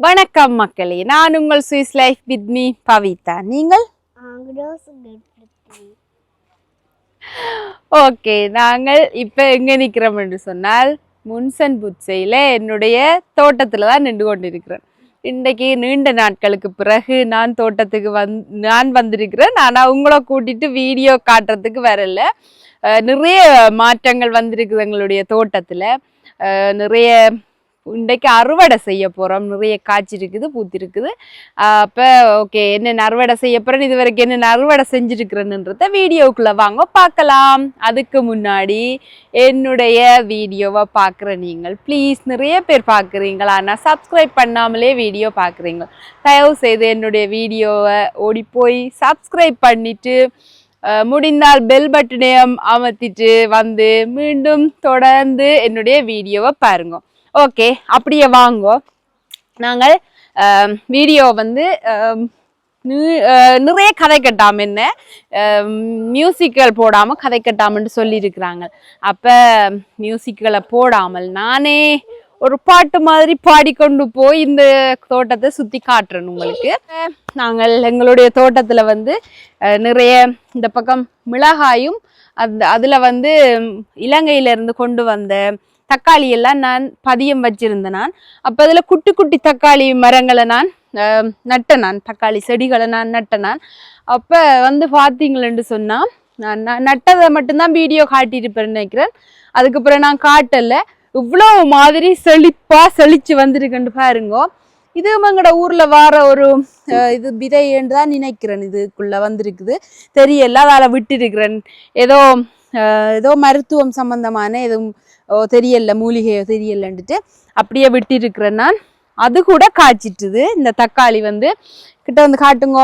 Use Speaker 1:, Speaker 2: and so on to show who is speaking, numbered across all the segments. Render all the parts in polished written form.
Speaker 1: வணக்கம் மக்களே, நான் உங்கள் Swiss life with me Pavitha. நீங்கள்? ஓகே, நாங்கள் இப்போ எங்கே நிற்கிறோம் என்று சொன்னால் முன்சன் புட்சையில் என்னுடைய தோட்டத்தில் தான் நின்று கொண்டிருக்கிறேன். இன்றைக்கு நீண்ட நாட்களுக்கு பிறகு நான் தோட்டத்துக்கு நான் வந்திருக்கிறேன். ஆனால் உங்களை கூட்டிட்டு வீடியோ காட்டுறதுக்கு வரல. நிறைய மாற்றங்கள் வந்திருக்குது எங்களுடைய தோட்டத்தில். நிறைய இன்றைக்கு அறுவடை செய்ய போகிறோம். நிறைய காய்ச்சிருக்குது, பூத்திருக்குது. அப்போ ஓகே, என்னென்ன அறுவடை செய்ய போகிறேன், இது வரைக்கும் என்னென்ன அறுவடை செஞ்சுருக்கிறேன்ன்றத வீடியோக்குள்ளே வாங்க பார்க்கலாம். அதுக்கு முன்னாடி என்னுடைய வீடியோவை பார்க்குற நீங்கள் ப்ளீஸ், நிறைய பேர் பார்க்குறீங்களா, ஆனால் சப்ஸ்கிரைப் பண்ணாமலே வீடியோ பார்க்குறீங்க. தயவு செய்து என்னுடைய வீடியோவை ஓடி போய் சப்ஸ்கிரைப் பண்ணிவிட்டு முடிந்தால் பெல் பட்டனையும் அமர்த்திட்டு வந்து மீண்டும் தொடர்ந்து என்னுடைய வீடியோவை பாருங்க. ஓகே, அப்படியே வாங்கோ. நாங்கள் வீடியோ நிறைய கதை கட்டாம என்ன மியூசிக்கல் போடாமல் கதை கட்டாமன்னு சொல்லியிருக்கிறாங்க. அப்போ மியூசிக்களை போடாமல் நானே ஒரு பாட்டு மாதிரி பாடிக்கொண்டு போய் இந்த தோட்டத்தை சுற்றி காட்டுறேன் உங்களுக்கு. நாங்கள் எங்களுடைய தோட்டத்தில் நிறைய இந்த பக்கம் மிளகாயும் அதில் இலங்கையிலேருந்து கொண்டு வந்த தக்காளி எல்லாம் நான் பதியம் வச்சிருந்தேன். நான் அப்போ அதில் குட்டி குட்டி தக்காளி மரங்களை நான் நட்டேன். நான் தக்காளி செடிகளை நான் நட்டேன். அப்போ பார்த்தீங்களேன்னு சொன்னால் நான் நட்டதை மட்டும்தான் வீடியோ காட்டியிருப்பேன்னு நினைக்கிறேன். அதுக்கப்புறம் நான் காட்டலை. இவ்வளோ மாதிரி செழிச்சு வந்திருக்குன்னு பாருங்க. இது எங்களோட ஊரில் வர ஒரு இது விதைன்னு தான் நினைக்கிறேன். இதுக்குள்ளே வந்திருக்குது, தெரியல, அதால் விட்டுருக்கிறேன். ஏதோ மருத்துவம் சம்பந்தமான எதுவும் தெரியல, மூலிகையோ தெரியலன்ட்டு அப்படியே விட்டிருக்கிறேன் நான். அது கூட காய்ச்சிட்டுது. இந்த தக்காளி கிட்ட காட்டுங்க.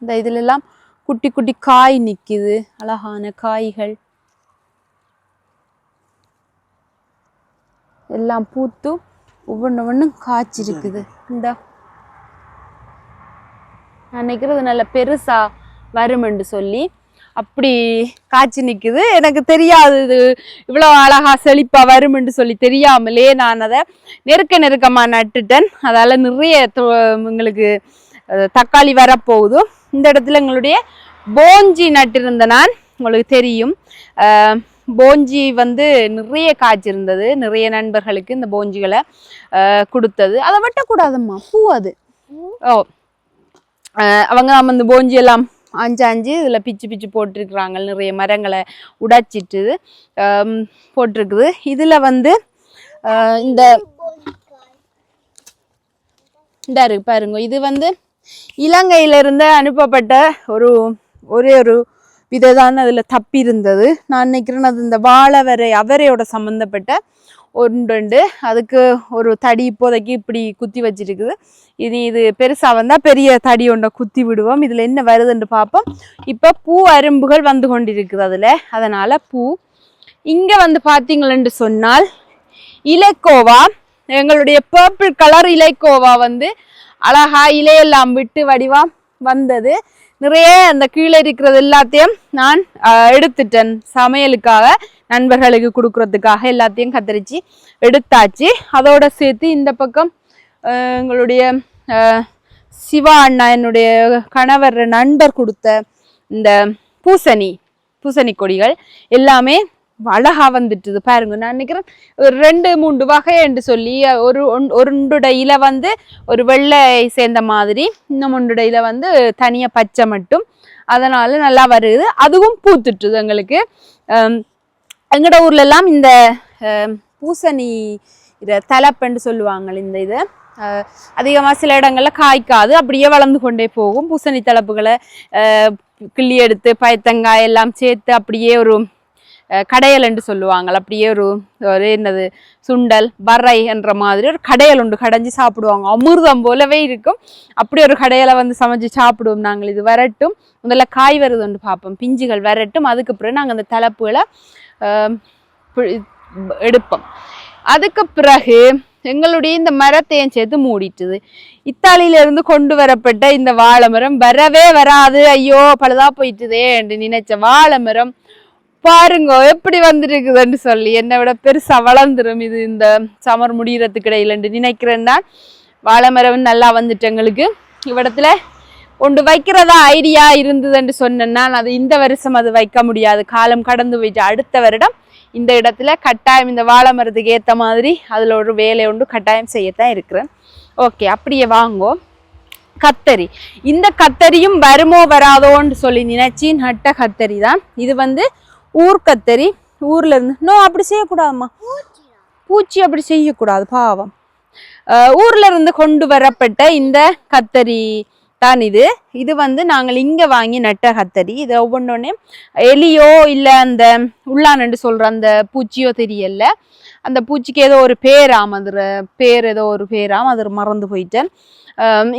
Speaker 1: இந்த இதுல எல்லாம் குட்டி குட்டி காய் நிக்குது, அழகான காய்கள் எல்லாம் பூத்து ஒவ்வொன்றும் காய்ச்சிருக்குது. இந்த நான் நினைக்கிறது நல்ல பெருசா வருமென்று சொல்லி அப்படி காய்ச்சி நிற்குது. எனக்கு தெரியாது இது இவ்வளோ அழகா செழிப்பா வருமென்று சொல்லி தெரியாமலே நான் அதை நெருக்கமாக நட்டுட்டேன். அதால் நிறைய எங்களுக்கு தக்காளி வரப்போகுது. இந்த இடத்துல எங்களுடைய போஞ்சி நட்டிருந்த நான், உங்களுக்கு தெரியும், போஞ்சி நிறைய காய்ச்சிருந்தது. நிறைய நண்பர்களுக்கு இந்த போஞ்சிகளை கொடுத்தது. அதை வெட்டக்கூடாதும்மா, பூ அது. அவங்க இந்த போஞ்சி எல்லாம் அஞ்சு இதில் பிச்சு போட்டிருக்கிறாங்க. நிறைய மரங்களை உடைச்சிட்டு போட்டிருக்குது. இதில் இந்த இருக்கு பாருங்க. இது இலங்கையிலிருந்து அனுப்பப்பட்ட ஒரே ஒரு விதை தான் அதில் தப்பி இருந்தது. நான் நினைக்கிறேன் அது இந்த அவரையோட சம்மந்தப்பட்ட ஒன்று. அதுக்கு ஒரு தடி இப்போதைக்கு இப்படி குத்தி வச்சிருக்குது. இது பெருசா பெரிய தடி ஒன்றை குத்தி விடுவோம். இதுல என்ன வருதுன்னு பார்ப்போம். இப்ப பூ அரும்புகள் வந்து கொண்டிருக்குது அதுல. அதனால பூ இங்க பாத்தீங்களன்னு சொன்னால் இலைக்கோவா, எங்களுடைய பர்பிள் கலர் இலைக்கோவா அழகா இலையெல்லாம் விட்டு வடிவா வந்தது. நிறைய அந்த கீழே இருக்கிறது எல்லாத்தையும் நான் எடுத்துட்டேன். சமையலுக்காக, நண்பர்களுக்கு கொடுக்கறதுக்காக எல்லாத்தையும் கத்தரிச்சு எடுத்தாச்சு. அதோட சேர்த்து இந்த பக்கம் எங்களுடைய சிவா அண்ணா, என்னுடைய கணவர் நண்பர் கொடுத்த இந்த பூசணி கொடிகள் எல்லாமே அழகா வந்துட்டுது பாருங்க. நான் நினைக்கிறேன் ஒரு 2-3 வகை என்று சொல்லி, ஒன்றுட இலை ஒரு வெள்ளை சேர்ந்த மாதிரி, இன்னும் ஒன்றுட இலை தனியா பச்சை மட்டும். அதனால நல்லா வருது. அதுவும் பூத்துட்டுது எங்களுக்கு. எங்களோட ஊர்ல எல்லாம் இந்த பூசணி தலைப்புன்னு சொல்லுவாங்க. இந்த இது அதிகமாக சில இடங்கள்ல காய்க்காது, அப்படியே வளர்ந்து கொண்டே போகும். பூசணி தலைப்புகளை கிள்ளி எடுத்து பயத்தங்காய் எல்லாம் சேர்த்து அப்படியே ஒரு கடையல் என்று சொல்லுவாங்க. அப்படியே ஒரு என்னது சுண்டல் வரை என்ற மாதிரி ஒரு கடையல் உண்டு, கடைஞ்சி சாப்பிடுவாங்க. அமிர்தம் போலவே இருக்கும். அப்படி ஒரு கடையலை சமைச்சு சாப்பிடுவோம் நாங்கள். இது வரட்டும், முதல்ல காய் வருது ஒன்று பார்ப்போம், பிஞ்சுகள் வரட்டும். அதுக்கப்புறம் நாங்கள் அந்த தலைப்புகளை எடுப்போம். அதுக்கு பிறகு எங்களுடைய இந்த மரத்தையும் சேர்த்து மூடிட்டுது. இத்தாலியிலிருந்து கொண்டு வரப்பட்ட இந்த வாழை மரம் வரவே வராது, ஐயோ பழுதா போயிட்டுதே என்று நினைச்ச வாழை மரம் பாருங்க எப்படி வந்துருக்குதுன்னு சொல்லி. என்னை விட பெருசா வளர்ந்துரும் இது இந்த சமர் முடியறதுக்கு இடையிலன்னு நினைக்கிறேன். தான் வாழை மரம் நல்லா வந்துட்டு எங்களுக்கு இவ்விடத்துல ஒன்று வைக்கிறதா ஐடியா இருந்ததுன்னு சொன்னேன்னா அது இந்த வருஷம் அது வைக்க முடியாது, காலம் கடந்து போயிட்டு. அடுத்த வருடம் இந்த இடத்துல கட்டாயம் இந்த வாழை மரத்துக்கு ஏற்ற மாதிரி அதில் ஒரு வேலை ஒன்று கட்டாயம் செய்யத்தான் இருக்கிறேன். ஓகே, அப்படியே வாங்கோ. கத்தரி, இந்த கத்தரியும் வருமோ வராதோன்னு சொல்லி நினைச்சி நட்ட கத்தரி தான் இது. வந்து ஊர் கத்தரி, ஊர்ல இருந்து. நோ, அப்படி செய்யக்கூடாதும்மா, பூச்சி அப்படி செய்யக்கூடாது, பாவம். ஊர்ல இருந்து கொண்டு வரப்பட்ட இந்த கத்தரி தான் இது. இது வந்து நாங்கள் இங்க வாங்கி நட்ட கத்தரி. இது ஒவ்வொன்றொன்னே எலியோ இல்லை அந்த உள்ளானு சொல்ற அந்த பூச்சியோ தெரியல. அந்த பூச்சிக்கு ஏதோ ஒரு பேராம், அது பேர் ஏதோ ஒரு பேராம், அது மறந்து போயிட்டேன்.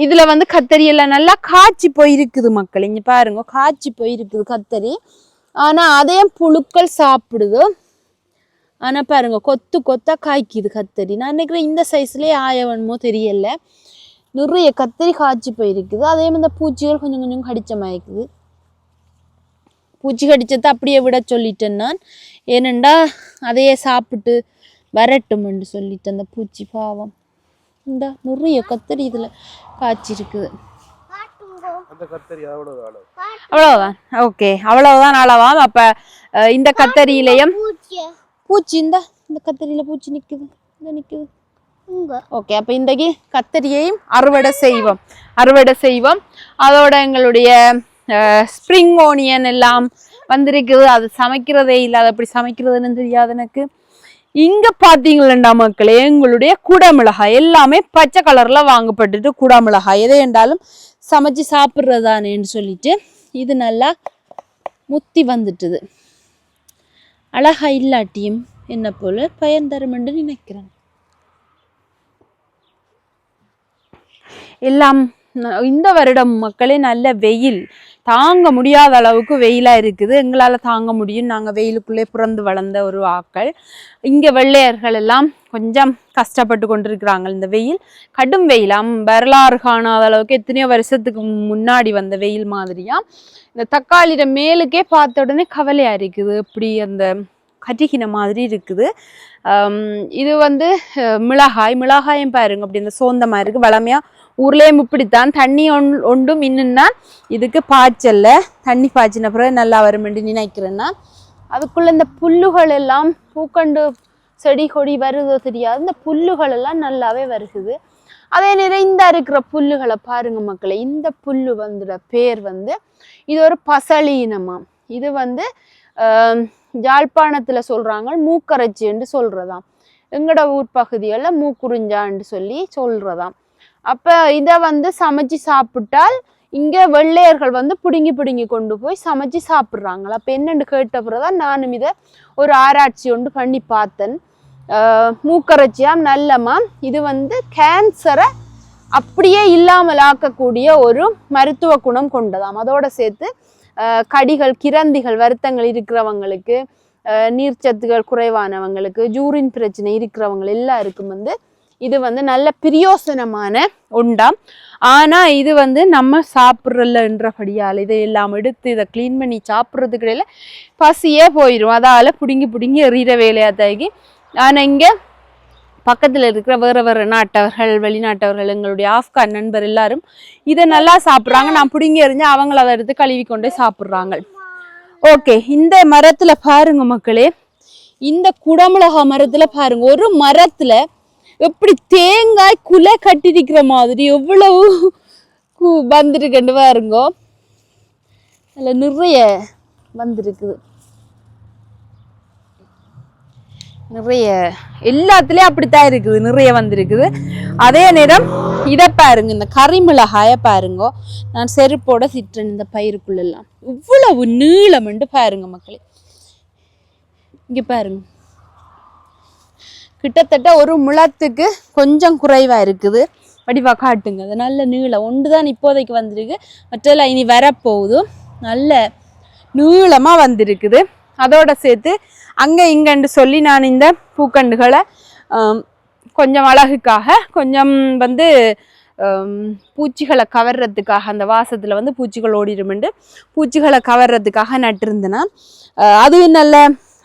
Speaker 1: இதுல வந்து கத்தரி எல்லாம் நல்லா காய்ச்சி போயிருக்குது மக்கள். இங்க பாருங்க, காய்ச்சி போயிருக்குது கத்தரி. ஆனா அதையும் புழுக்கள் சாப்பிடுது. ஆனா பாருங்க, கொத்து கொத்தா காய்க்குது கத்தரி. நான் நினைக்கிறேன் இந்த சைஸ்லயே ஆயவன்மோ தெரியல. நிறைய கத்தரி காய்ச்சி போயிருக்குது. அதே மாதிரி இந்த பூச்சிகள் கொஞ்சம் கொஞ்சம் கடிச்ச மாய்க்குது. பூச்சி கடிச்சதை அப்படியே விட சொல்லிட்டேன் நான். ஏனண்டா அதையே சாப்பிட்டு வரட்டும்னு சொல்லிட்டேன். அந்த பூச்சி பாவம். இந்த நிறைய கத்தரி இதுல காய்ச்சி இருக்குது. அவ்வளவுதான். ஓகே, அவ்வளவுதான் அளவாம். அப்ப இந்த கத்தரியிலையும் பூச்சி, இந்த கத்தரியில பூச்சி நிக்குது, இந்த நிக்குது. ஓகே, அப்ப இன்றைக்கு கத்தரியையும் அறுவடை செய்வோம். அதோட எங்களுடைய ஸ்ப்ரிங் ஓனியன் எல்லாம் வந்திருக்குது. அது சமைக்கிறதே இல்லை, அது அப்படி சமைக்கிறதுன்னு தெரியாது எனக்கு. இங்க பாத்தீங்களா மக்களே, எங்களுடைய குடமிளகாய் எல்லாமே பச்சை கலர்ல வாங்கப்பட்டுட்டு, குடமிளகாய் எதை என்றாலும் சமைச்சு சாப்பிட்றதானேன்னு சொல்லிட்டு இது நல்லா முத்தி வந்துட்டுது. அழகா இல்லாட்டியும் என்ன போல பயன் தரும் என்று நினைக்கிறேன். எல்லாம் இந்த வருடம் மக்களே நல்ல வெயில், தாங்க முடியாத அளவுக்கு வெயிலா இருக்குது. எங்களால தாங்க முடியும், நாங்க வெயிலுக்குள்ளே பிறந்து வளர்ந்த ஒரு ஆக்கள். இங்க வெள்ளையர்கள் எல்லாம் கொஞ்சம் கஷ்டப்பட்டு கொண்டிருக்கிறாங்க. இந்த வெயில் கடும் வெயிலாம், வரலாறு காணாத அளவுக்கு எத்தனையோ வருஷத்துக்கு முன்னாடி வந்த வெயில் மாதிரியா. இந்த தக்காளியிட மேலுக்கே பார்த்த உடனே கவலையா இருக்குது, இப்படி அந்த கட்டிக்கின மாதிரி இருக்குது. இது வந்து மிளகாயும் பாருங்க, அப்படி இந்த சோந்தமா இருக்கு. வளமையா ஊர்லேயும் இப்படித்தான் தண்ணி ஒன்றும் இன்னுன்னா இதுக்கு பாய்ச்சல்ல, தண்ணி பாய்ச்சின பிறகு நல்லா வரும் என்று நினைக்கிறேன்னா. அதுக்குள்ள இந்த புல்லுகள் எல்லாம் பூக்கண்டு செடி கொடி வருதோ தெரியாது, இந்த புல்லுகள் எல்லாம் நல்லாவே வருகுது. அதே நேரம் இந்த இருக்கிற புல்லுகளை பாருங்க மக்களே. இந்த புல்லு வந்துட பேர் வந்து இது ஒரு பசளி இனமாம். இது வந்து யாழ்ப்பாணத்துல சொல்றாங்க மூக்கரைச்சி என்று சொல்றதாம். எங்கட ஊர் பகுதிகளில் மூக்குறிஞ்சான்னு சொல்லி சொல்றதாம். அப்ப இதை வந்து சமைச்சு சாப்பிட்டால் இங்க வெள்ளையர்கள் வந்து பிடுங்கி கொண்டு போய் சமைச்சு சாப்பிட்றாங்களா. அப்ப என்னன்னு கேட்டப்புறதான் நானும் இதை ஒரு ஆராய்ச்சி ஒன்று பண்ணி பார்த்தேன். மூக்கரைச்சியாம் நல்லமாம். இது வந்து கேன்சரை அப்படியே இல்லாமல் ஆக்கக்கூடிய ஒரு மருத்துவ குணம் கொண்டதாம். அதோட சேர்த்து கடிகள், கிரந்திகள், வருத்தங்கள் இருக்கிறவங்களுக்கு, நீர்ச்சத்துகள் குறைவானவங்களுக்கு, ஜூரின் பிரச்சனை இருக்கிறவங்க எல்லாருக்கும் வந்து இது வந்து நல்ல பிரயோசனமான உண்டாம். ஆனா இது வந்து நம்ம சாப்பிட்றலன்றபடியால் இதை எல்லாம் எடுத்து இதை கிளீன் பண்ணி சாப்பிட்றதுக்கு இடையில பசியே போயிடும். அதால பிடுங்கி எறிகிற வேலையாதாகி. ஆனா இங்க பக்கத்துல இருக்கிற வேற நாட்டவர்கள், வெளிநாட்டவர்கள், எங்களுடைய ஆப்கான் நண்பர் எல்லாரும் இதை நல்லா சாப்பிட்றாங்க. நான் பிடுங்கி எறிஞ்சு அவங்கள அதை எடுத்து கழுவி கொண்டே சாப்பிட்றாங்க. ஓகே, இந்த மரத்துல பாருங்க மக்களே, இந்த குடமிளகா மரத்துல பாருங்க, ஒரு மரத்துல எப்படி தேங்காய் குலை கட்டிருக்கிற மாதிரி எவ்வளவு வந்திருக்குன்னு பாருங்க. அதுல நிறைய வந்திருக்குது, நிறைய எல்லாத்துலயும் அப்படித்தான் இருக்குது, நிறைய வந்திருக்குது. அதே நேரம் இதை பாருங்க, இந்த கறிமிளகாய பாருங்க, நான் செருப்போட சிற்றேன் இந்த பயிருக்குள்ளெல்லாம் இவ்வளவு நீளம்ண்டு பாருங்க மக்களே. இங்க பாருங்க, கிட்டத்தட்ட ஒரு முழத்துக்கு கொஞ்சம் குறைவா இருக்குது. வடிவா காட்டுங்க, அது நல்ல நீளம் ஒன்றுதான் இப்போதைக்கு வந்திருக்கு, மற்றெல்லாம் இனி வரப்போகுது. நல்ல நீளமா வந்திருக்குது. அதோட சேர்த்து அங்க இங்கன்னு சொல்லி நான் இந்த பூக்கண்டுகளை கொஞ்சம் அழகுக்காக கொஞ்சம் வந்து பூச்சிகளை கவர்றதுக்காக அந்த வாசத்தில் வந்து பூச்சிகள் ஓடிடுமெண்டு பூச்சிகளை கவர்றதுக்காக நட்டிருந்தேனா அதுவும் நல்ல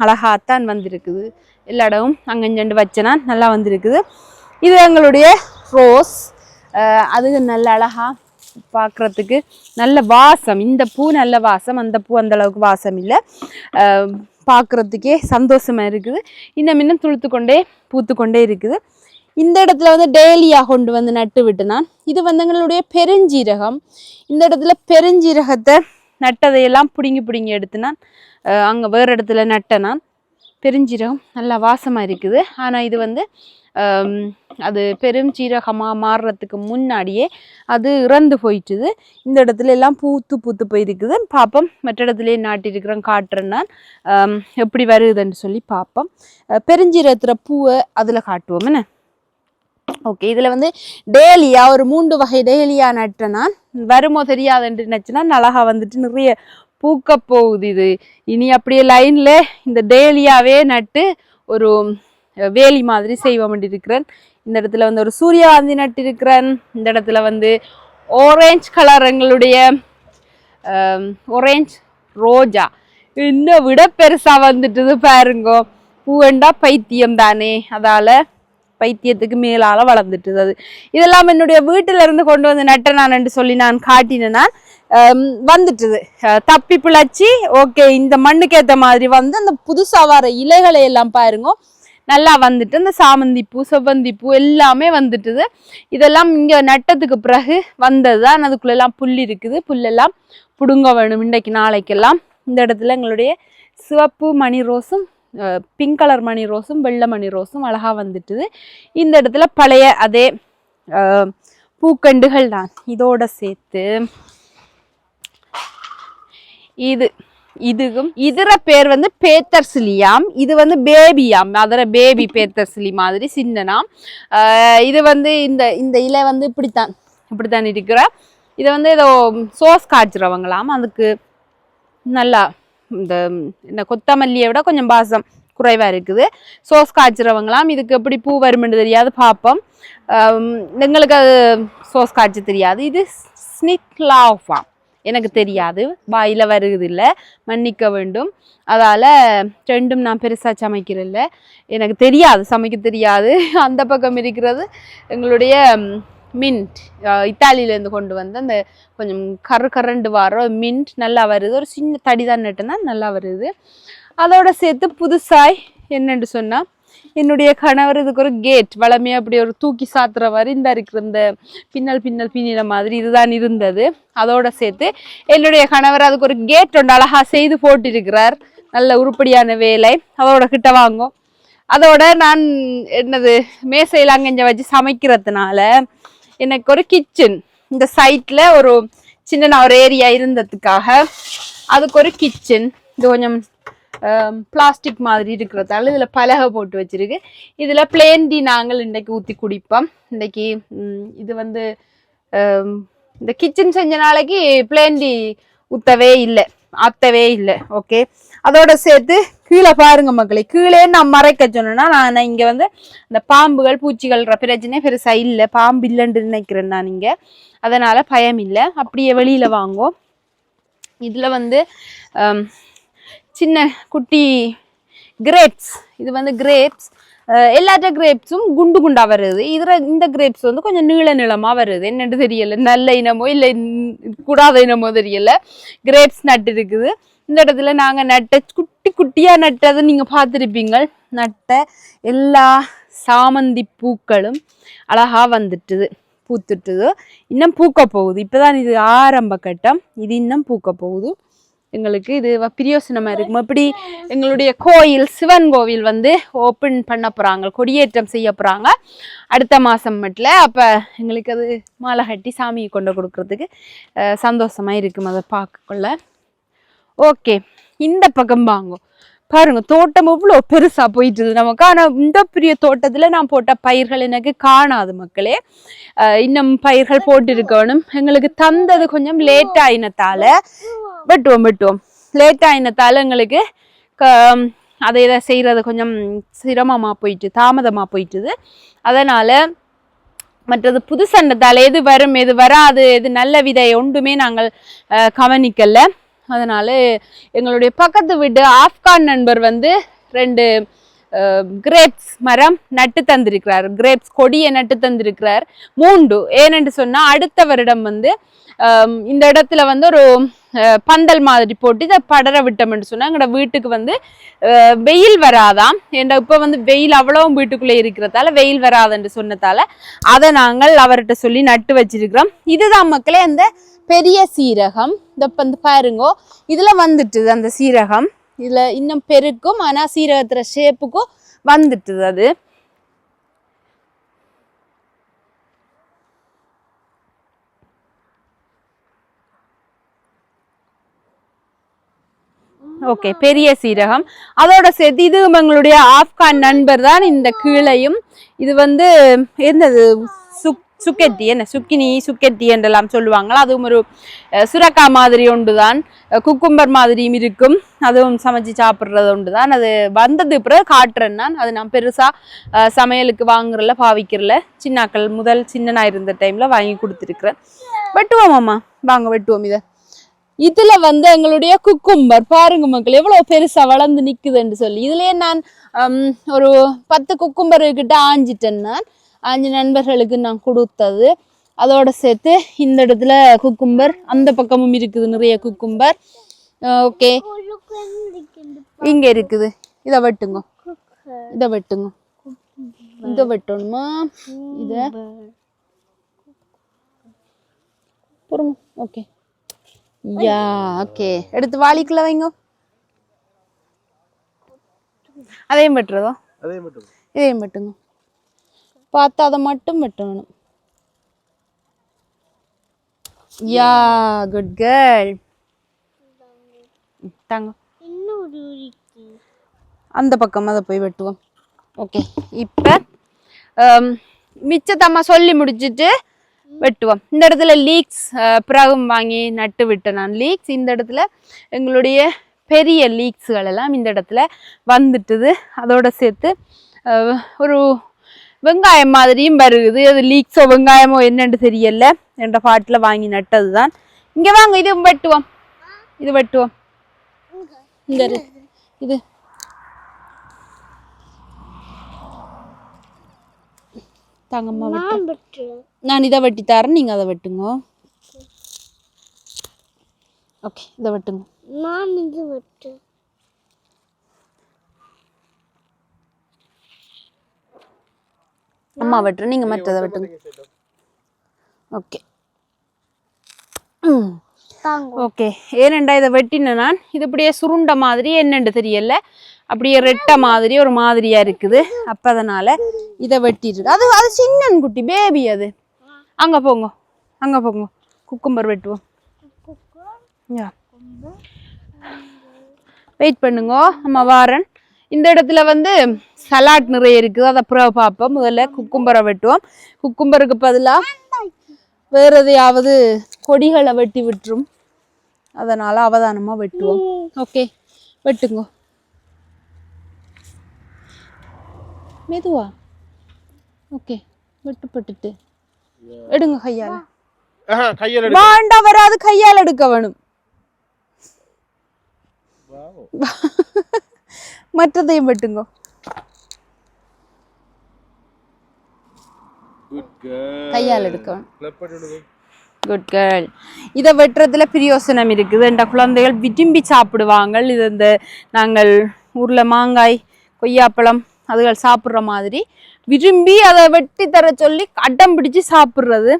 Speaker 1: அழகாத்தான் வந்திருக்குது. எல்லா இடமும் அங்கஞ்சண்டு வச்சனா நல்லா வந்திருக்குது. இது எங்களுடைய ரோஸ். அது நல்ல அழகா பார்க்குறதுக்கு நல்ல வாசம். இந்த பூ நல்ல வாசம், அந்த பூ அந்த அளவுக்கு வாசம் இல்லை. பார்க்குறதுக்கே சந்தோஷமா இருக்குது. இன்னும் துளுத்து கொண்டே பூத்து கொண்டே இருக்குது. இந்த இடத்துல வந்து டேலியா கொண்டு வந்து நட்டு விட்டு நான் இது வந்து எங்களுடைய பெருஞ்சீரகம். இந்த இடத்துல பெருஞ்சீரகத்தை நட்டதையெல்லாம் பிடுங்கி எடுத்து நான் அங்கே வேறு இடத்துல நட்டேன் நான். பெருஞ்சீரகம் நல்லா வாசமாக இருக்குது. ஆனால் இது வந்து அது பெருஞ்சீரகமாக மாறுறதுக்கு முன்னாடியே அது இறந்து போயிட்டுது. இந்த இடத்துல எல்லாம் பூத்து போயிருக்குது. பார்ப்போம், மற்ற இடத்துலையே நாட்டிருக்கிறேன், காட்டுறேன் நான் எப்படி வருதுன்னு சொல்லி பார்ப்போம். பெருஞ்சீரகத்தில் பூவை அதில் காட்டுவோம் என்ன. ஓகே, இதில் வந்து டேலியா ஒரு 3 வகை டேலியா நட்டேன்னா வருமோ தெரியாதுன்னு நினச்சினா அழகா வந்துட்டு நிறைய பூக்க போகுது. இது இனி அப்படியே லைனில் இந்த டேலியாவே நட்டு ஒரு வேலி மாதிரி செய்ய வேண்டியிருக்கிறேன். இந்த இடத்துல வந்து ஒரு சூரியகாந்தி நட்டு இருக்கிறேன். இந்த இடத்துல வந்து ஆரஞ்சு கலர் எங்களுடைய ஆரஞ்ச் ரோஜா இன்னும் விட பெருசாக வந்துட்டுது பாருங்கோ. பூவண்டா பைத்தியம் தானே, அதால் பைத்தியத்துக்கு மேலால வளர்ந்துட்டுது. அது இதெல்லாம் என்னுடைய வீட்டில இருந்து கொண்டு வந்து நட்ட நான் சொல்லி நான் காட்டினேன்னா வந்துட்டுது தப்பி பிழைச்சி. ஓகே, இந்த மண்ணுக்கு ஏற்ற மாதிரி வந்து அந்த புதுசா வர இலைகளை எல்லாம் பாருங்க நல்லா வந்துட்டு இந்த சாமந்தி பூ செவ்வந்தி பூ எல்லாமே வந்துட்டுது. இதெல்லாம் இங்க நட்டத்துக்கு பிறகு வந்தது தான். அதுக்குள்ளெல்லாம் புல் இருக்குது, புல்லெல்லாம் புடுங்க வேணும் இன்றைக்கு நாளைக்கெல்லாம். இந்த இடத்துல எங்களுடைய சிவப்பு மணி ரோஸும் பிங்க் கலர் மணி ரோஸும் வெள்ளை மணி ரோஸும் அழகா வந்துட்டுது. இந்த இடத்துல பழைய அதே பூக்கண்டுகள் தான். இதோட சேர்த்து இதுக்கும் இதர பேர் வந்து பேத்தர்சிலியாம். இது வந்து பேபியாம், அதர பேபி பேத்தர்சிலி மாதிரி சின்னனாம். இது வந்து இந்த இலை வந்து இப்படித்தான் இருக்கிற. இதை வந்து ஏதோ சோஸ் காய்ச்சுறவங்களாம். அதுக்கு நல்லா இந்த கொத்தமல்லியை விட கொஞ்சம் பாசம் குறைவாக இருக்குது. சோஸ் காய்ச்சுறவங்களாம். இதுக்கு எப்படி பூ வருமென்று தெரியாது, பார்ப்போம். எங்களுக்கு அது சோஸ் காய்ச்சி தெரியாது. இது ஸ்னிக்லாஃபா, எனக்கு தெரியாது, வாயில் வருது இல்லை, மன்னிக்க வேண்டும். அதால் ரெண்டும் நான் பெருசாக சமைக்கிறதில்ல, எனக்கு தெரியாது, சமைக்க தெரியாது. அந்த பக்கம் இருக்கிறது எங்களுடைய மின்ட், இத்தாலியிலேருந்து கொண்டு வந்து அந்த கொஞ்சம் கரண்டு வார மின்ட் நல்லா வருது. ஒரு சின்ன தடி தான் நட்டுனா நல்லா வருது. அதோட சேர்த்து புதுசாய் என்னென்று சொன்னால் என்னுடைய கணவர் இதுக்கு ஒரு கேட் வளமையாக அப்படி ஒரு தூக்கி சாத்துற மாதிரி இந்த இருக்கிற இந்த பின்னல மாதிரி இதுதான் இருந்தது. அதோட சேர்த்து என்னுடைய கணவர் அதுக்கு ஒரு கேட் ஒன்று அழகா செய்து போட்டிருக்கிறார். நல்ல உருப்படியான வேலை. அதோட கிட்ட வாங்கும். அதோட நான் என்னது மேசையில் அங்கஞ்ச வச்சு சமைக்கிறதுனால எனக்கு ஒரு கிச்சன் இந்த சைட்ல ஒரு சின்ன ஒரு ஏரியா இருந்ததுக்காக அதுக்கு ஒரு கிச்சன். இது கொஞ்சம் பிளாஸ்டிக் மாதிரி இருக்கிறதால இதில் பலகை போட்டு வச்சிருக்கு. இதில் பிளேன் டீ நாங்கள் இன்றைக்கு ஊற்றி குடிப்போம். இன்றைக்கி இது வந்து இந்த கிச்சன் செஞ்ச நாளைக்கு பிளேன் டீ ஊற்றவே இல்லை, ஆற்றவே இல்லை. ஓகே, அதோட சேர்த்து கீழே பாருங்க மக்களே, கீழே நான் மறைக்க சொன்னேன்னா நான் இங்கே வந்து இந்த பாம்புகள் பூச்சிகள்ன்ற பிரச்சனை பெருசாக இல்லை. பாம்பு இல்லைன்னு நினைக்கிறேன் நான் இங்கே, அதனால் பயம் இல்லை. அப்படியே வெளியில் வாங்கும். இதில் வந்து சின்ன குட்டி கிரேப்ஸ், இது வந்து கிரேப்ஸ். எல்லாத்த கிரேப்ஸும் குண்டு குண்டாக வருது. இந்த கிரேப்ஸ் வந்து கொஞ்சம் நீளமாக வருது. என்னென்னு தெரியலை, நல்ல இனமோ இல்லை கூடாத இனமோ தெரியலை. கிரேப்ஸ் நட்டு இருக்குது. இந்த இடத்துல நாங்கள் நட்ட குட்டியாக நட்டதை நீங்கள் பார்த்துருப்பீங்க. நட்ட எல்லா சாமந்தி பூக்களும் அழகா வந்துட்டுது, பூத்துட்டுது. இன்னும் பூக்க போகுது. இப்போதான் இது ஆரம்ப கட்டம். இது இன்னும் பூக்க போகுது. எங்களுக்கு இது பிரயோசனமாக இருக்கும். எப்படி எங்களுடைய கோயில், சிவன் கோவில் வந்து ஓப்பன் பண்ண போகிறாங்க, கொடியேற்றம் செய்ய போகிறாங்க அடுத்த மாதம் மட்டும். அப்போ எங்களுக்கு அது மாலை கட்டி சாமியை கொண்டு கொடுக்கறதுக்கு சந்தோஷமாக இருக்கும் அதை பார்க்கக்குள்ள. ஓகே, இந்த பக்கம் வாங்கும் பாருங்க, தோட்டம் எவ்வளோ பெருசாக போயிட்டுது நமக்கு. ஆனால் இந்த பெரிய தோட்டத்தில் நான் போட்ட பயிர்கள் எனக்கு காணாது மக்களே. இன்னும் பயிர்கள் போட்டிருக்கணும். எங்களுக்கு தந்தது கொஞ்சம் லேட் ஆயினத்தால வெட்டுவோம். லேட் ஆயினத்தால எங்களுக்கு அதை இதை செய்கிறது கொஞ்சம் சிரமமாக போயிட்டு தாமதமாக போயிட்டுது. அதனால் மற்றது புது சண்டத்தால் எது வரும் எது வராது எது நல்ல விதை ஒன்றுமே நாங்கள் கவனிக்கல. அதனால எங்களுடைய பக்கத்து வீட்டு ஆப்கான் நண்பர் வந்து 2 கிரேப்ஸ் மரம் நட்டு தந்திருக்கிறார். கிரேப்ஸ் கொடியை நட்டு தந்திருக்கிறார் 3. ஏனென்று சொன்னா அடுத்த வருடம் வந்து இந்த இடத்துல வந்து ஒரு பந்தல் மாதிரி போட்டு இதை படர விட்டோம்னு சொன்னா எங்களோட வீட்டுக்கு வந்து வெயில் வராதாம். ஏன்னா இப்ப வந்து வெயில் அவ்வளவும் வீட்டுக்குள்ளே இருக்கிறதால வெயில் வராதுன்னு சொன்னதால அதை நாங்கள் அவர்கிட்ட சொல்லி நட்டு வச்சிருக்கிறோம். இதுதான் மக்களே அந்த பெரிய சீரகம். இந்த வந்து பாருங்கோ இதுல வந்துட்டுது அந்த சீரகம். இதுல இன்னும் பெருக்கும், ஆனா சீரகத்துல ஷேப்புக்கும் வந்துட்டுது. அது ஓகே பெரிய சீரகம் அதோட சேர்த்து இது எங்களுடைய ஆப்கான் நண்பர் தான் இந்த கீழையும். இது வந்து என்னது சுக்கெட்டி, என்ன சுக்கெட்டி என்றெல்லாம் சொல்லுவாங்களா, அதுவும் ஒரு சுரக்கா மாதிரி ஒன்றுதான், குக்கும்பர் மாதிரியும் இருக்கும், அதுவும் சமைச்சு சாப்பிட்றது ஒன்றுதான். அது வந்தது பிறகு காட்டுறேன் நான். அது நான் பெருசா சமையலுக்கு வாங்குறல பாவிக்கிறல, சின்னாக்கள் முதல் சின்னனா இருந்த டைம்ல வாங்கி கொடுத்துருக்குறேன். வெட்டுவோம் அம்மா, வாங்க வெட்டுவோம். இதுல வந்து எங்களுடைய குக்கும்பர் பாருங்க மக்கள் எவ்வளவு பெருசா வளர்ந்து நிக்குதுன்னு சொல்லி. இதுலயே நான் ஒரு 10 குக்கும்பர் கிட்ட ஆஞ்சிட்டேன். நான் 5 நண்பர்களுக்கு நான் கொடுத்தது. அதோட சேர்த்து இந்த இடத்துல குக்கும்பர், அந்த பக்கமும் இருக்குது நிறைய குக்கும்பர். ஓகே இங்க இருக்குது. இதை வெட்டுங்க, இதை வெட்டுங்க, இதை வெட்டணுமா, இத பொறுங்க. ஓகே யா ஓகே எடுத்து வாளிக்குள்ள வைங்க. அதையும் வெட்டுறதோ, இதையும் வெட்டுங்க. பார்த்து அதை மட்டும் வெட்டணும். யா குட் கேர்ள். தாங்க அந்த பக்கம் அதை போய் வெட்டுவோம். ஓகே இப்ப மிச்சத்தம்மா சொல்லி முடிச்சுட்டு வெட்டுவோம். இந்த இடத்துல லீக்ஸ் பிறகும் வாங்கி நட்டு விட்டேன் நான். லீக்ஸ் இந்த இடத்துல எங்களுடைய பெரிய லீக்ஸ்கள் எல்லாம் இந்த இடத்துல வந்துட்டுது. அதோட சேர்த்து ஒரு வெங்காயம் மாதிரியும் வருகுது. அது லீக்ஸோ வெங்காயமோ என்னன்னு தெரியல, என்ற பாட்டில் வாங்கி நட்டது தான். இங்கே வாங்க, இது வெட்டுவோம், இது வெட்டுவோம். இந்த இது தாங்கம்மா வெட்டு. நான் இதை வெட்டி தரேன், நீங்க அதை வெட்டுங்க. ஓகே இதை வெட்டுங்க. நான் இது வெட்டு. அம்மா வெட்டுறேன், நீங்க மற்றதை வெட்டுங்க. ஓகே ஓகே ஏனண்டா இதை வெட்டின நான் இது இப்படியே சுருண்ட மாதிரி என்னண்டு தெரியல, அப்படியே ரெட்டை மாதிரி ஒரு மாதிரியா இருக்குது. அப்ப அதனால இதை வெட்டிட்டு அது அது சின்னன் குட்டி பேபி. அது அங்க போங்க, அங்க போங்க, குக்கும்பர் வெட்டுவோம். வெயிட் பண்ணுங்க அம்மா வாரன். இந்த இடத்துல வந்து சலாட் நிறைய இருக்குது, அதை அப்புறம் பார்ப்போம். முதல்ல குக்கும்பரை வெட்டுவோம். குக்கும்பருக்கு பதிலாக வேற எதையாவது கொடிகளை வெட்டி விட்டுரும், அதனால அவதானமா வெட்டுவோம். ஓகே வெட்டுங்க மெதுவா. ஓகே வெட்டுப்பட்டுட்டு எடுங்க கையால. வேண்டாம் வராது, கையால் எடுக்க வேணும். மற்றதையும் வெட்டுங்க. கையால் எடுக்க வேணும். Good girl. இதை வெட்டுறதுல பிரயோசனம் இருக்குது. என்ற குழந்தைகள் விரும்பி சாப்பிடுவாங்க. இது இந்த நாங்கள் ஊர்ல மாங்காய் கொய்யாப்பழம் அதுகள் சாப்பிட்ற மாதிரி விரும்பி அதை வெட்டி தர சொல்லி அடம் பிடிச்சு சாப்பிட்றது.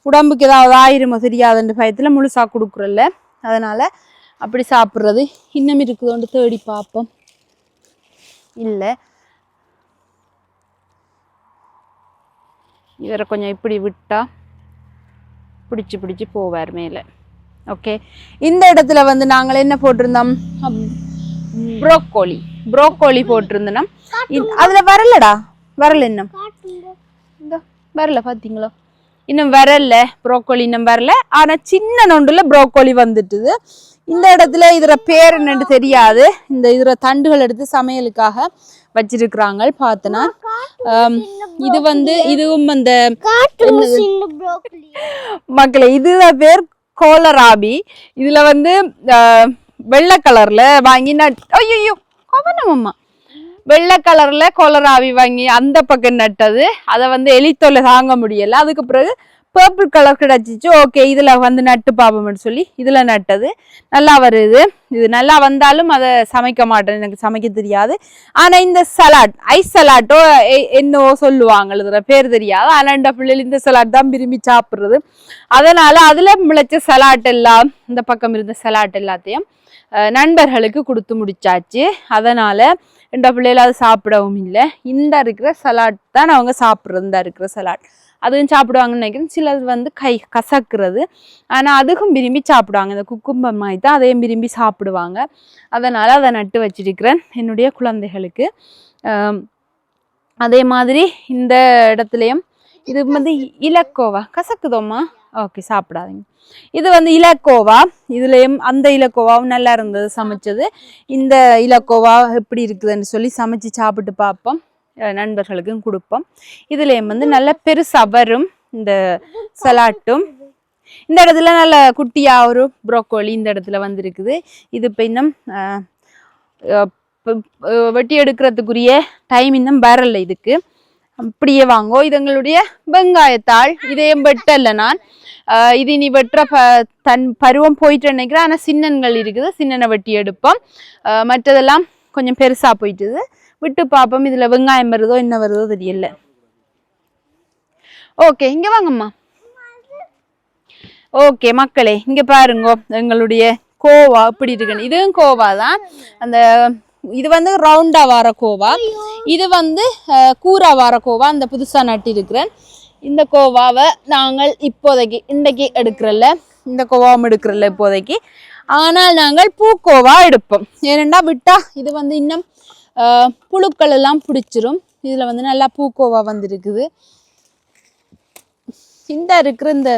Speaker 1: உடம்புக்கு ஏதாவது ஆயிருமோ தெரியாதுன்ற பயத்தில் முழுசா கொடுக்குறல்ல, அதனால அப்படி சாப்பிட்றது. இன்னும் இருக்குதோண்டு தேடி பார்ப்போம். இல்லை இவரை கொஞ்சம் இப்படி விட்டா பிடிச்சி பிடிச்சி போவார் மேலே. ஓகே இந்த இடத்துல வந்து நாங்கள் என்ன போட்டிருந்தோம், ப்ரோக்கோலி போட்டிருந்தோம். அதில் வரலடா, வரல இன்னும் இந்த வரல பார்த்தீங்களோ. இன்னும் வரல, ப்ரோக்கோலி இன்னும் வரல. ஆனா சின்ன நொண்டுல ப்ரோக்கோலி வந்துட்டுது. இந்த இடத்துல இதுல பேர் என்னன்னு தெரியாது. இந்த இதுல தண்டுகள் எடுத்து சமையலுக்காக வச்சிருக்கிறாங்க பார்த்தனா. இது வந்து இதுவும் அந்த மக்களே இதுல பேர் கோலராபி. இதுல வந்து வெள்ளை கலர்ல வாங்கி ஐயோ கவனம்மா, வெள்ளை கலர்ல கோலராவி வாங்கி அந்த பக்கம் நட்டது. அதை வந்து எலித்தொல்லை தாங்க முடியல. அதுக்கு பிறகு பர்பிள் கலர் கிடைச்சிச்சு. ஓகே இதுல வந்து நட்டு பாப்போம்னு சொல்லி இதுல நட்டது. நல்லா வருது. இது நல்லா வந்தாலும் அதை சமைக்க மாட்டேன், எனக்கு சமைக்க தெரியாது. ஆனா இந்த சலாட், ஐஸ் சலாட்டோ என்னவோ சொல்லுவாங்க, இதுல பேர் தெரியாது. ஆனா இந்த பிள்ளைகள் இந்த சலாட் தான் விரும்பி சாப்பிடுறது. அதனால அதுல முளைச்ச சலாட் எல்லாம், இந்த பக்கம் இருந்த சலாட் எல்லாத்தையும் நண்பர்களுக்கு கொடுத்து முடிச்சாச்சு. அதனால இந்த பிள்ளைகள் அது சாப்பிடவும் இல்லை. இந்த இருக்கிற சலாட் தான் அவங்க சாப்பிட்றது. இந்த இருக்கிற சலாட் அதுவும் சாப்பிடுவாங்கன்னு நினைக்கிறேன். சிலது வந்து கசக்குறது, ஆனால் அதுக்கும் விரும்பி சாப்பிடுவாங்க. இந்த குக்கும்பர் மாதிரி தான் அதையும் விரும்பி சாப்பிடுவாங்க. அதனால் அதை நட்டு வச்சிருக்கிறேன் என்னுடைய குழந்தைகளுக்கு. அதே மாதிரி இந்த இடத்துலையும் இது வந்து இலக்கோவா கசக்குதோம்மா, ஓகே சாப்பிடாதீங்க. இது வந்து இலக்கோவா, இதுலேயும் அந்த இலக்கோவாவும் நல்லா இருந்தது சமைச்சது. இந்த இலக்கோவா எப்படி இருக்குதுன்னு சொல்லி சமைச்சு சாப்பிட்டு பார்ப்போம், நண்பர்களுக்கும் கொடுப்போம். இதுலேயும் வந்து நல்ல பெருசா வரும் இந்த சலாட்டும். இந்த இடத்துல நல்ல குட்டியா ஒரு ப்ரோக்கோலி இந்த இடத்துல வந்துருக்குது. இது இப்போ இன்னும் வெட்டி எடுக்கிறதுக்குரிய டைம் இன்னும் வரல இதுக்கு. அப்படியே வாங்கோ. இது எங்களுடைய வெங்காயத்தாள். இதையும் வெட்டல நான். இது நீ வெட்டுற தன் பருவம் போயிட்டு நினைக்கிறேன். ஆனால் சின்னன்கள் இருக்குது, சின்னனை வெட்டி எடுப்போம். மற்றதெல்லாம் கொஞ்சம் பெருசா போயிட்டுது, விட்டு பார்ப்போம். இதுல வெங்காயம் வருதோ என்ன வருதோ தெரியல. ஓகே இங்க வாங்கம்மா. ஓகே மக்களே, இங்க பாருங்க எங்களுடைய கோவா இப்படி இருக்குன்னு. இதுவும் கோவா தான். அந்த இது வந்து ரவுண்டா வார கோவா, இது வந்து கூரா வார கோவா. அந்த புதுசா நட்டு இருக்கிறேன். இந்த கோவாவை நாங்கள் இப்போதைக்கு இன்றைக்கு எடுக்கிறல்ல, இந்த கோவாவும் எடுக்கிறல்ல இப்போதைக்கு. ஆனால் நாங்கள் பூக்கோவா எடுப்போம். ஏனெண்டா விட்டா இது வந்து இன்னும் புழுக்கள் எல்லாம் பிடிச்சிரும். இதுல வந்து நல்லா பூக்கோவா வந்துருக்குது. இந்த இருக்கிற இந்த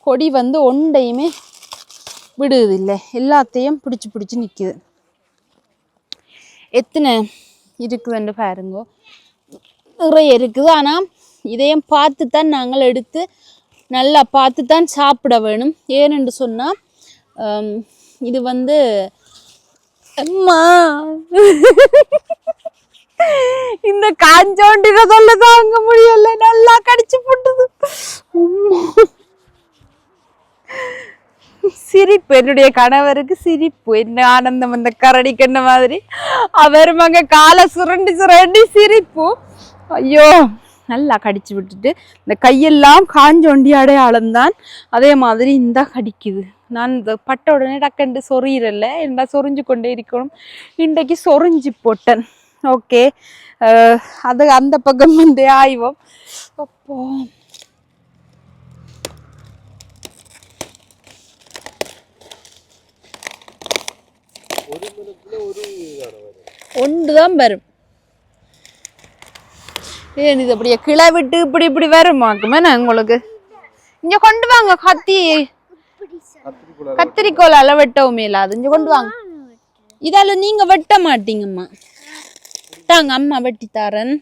Speaker 1: கொடி வந்து ஒன்றையுமே விடுது இல்லை, எல்லாத்தையும் பிடிச்சி பிடிச்சி நிற்குது. எத்தனை இருக்குதுன்னு பாருங்க, நிறைய இருக்குது. ஆனால் இதையும் பார்த்து தான் நாங்கள் எடுத்து நல்லா பார்த்து தான் சாப்பிட வேணும். ஏனென்று சொன்னால் இது வந்து அம்மா இந்த காஞ்சோண்டின சொல்ல தாங்க முடியல, நல்லா கடிச்சு போட்டது. சிரிப்பு, என்னுடைய கணவருக்கு சிரிப்பு, என்ன ஆனந்தம் அந்த கரடி கண்ண மாதிரி. அவரும் அங்க காலை சுரண்டி சுரண்டி சிரிப்பு. ஐயோ நல்லா கடிச்சு விட்டுட்டு இந்த கையெல்லாம் காஞ்சோண்டி அடையாளம் தான். அதே மாதிரி இந்த கடிக்குது. நான் இந்த பட்ட உடனே டக்கண்டு சொறியிறல, என்ன சொரிஞ்சு கொண்டே இருக்கணும். இன்றைக்கு சொரிஞ்சு போட்டேன். ஓகே, அது அந்த பக்கம் வந்து ஆய்வோம். அப்போ ஒன்றுதான் வரும். ஏன் இது அப்படியே கிளை விட்டு இப்படி இப்படி வருமாக்குமே நான் உங்களுக்கு. இங்க கொண்டு வாங்க கத்தி, கத்திரிக்கோளால வெட்டவும் இல்லாது. இங்க கொண்டு வாங்க. இதால நீங்க வெட்ட மாட்டீங்கம்மா, தாங்க அம்மா வெட்டி தாரன்.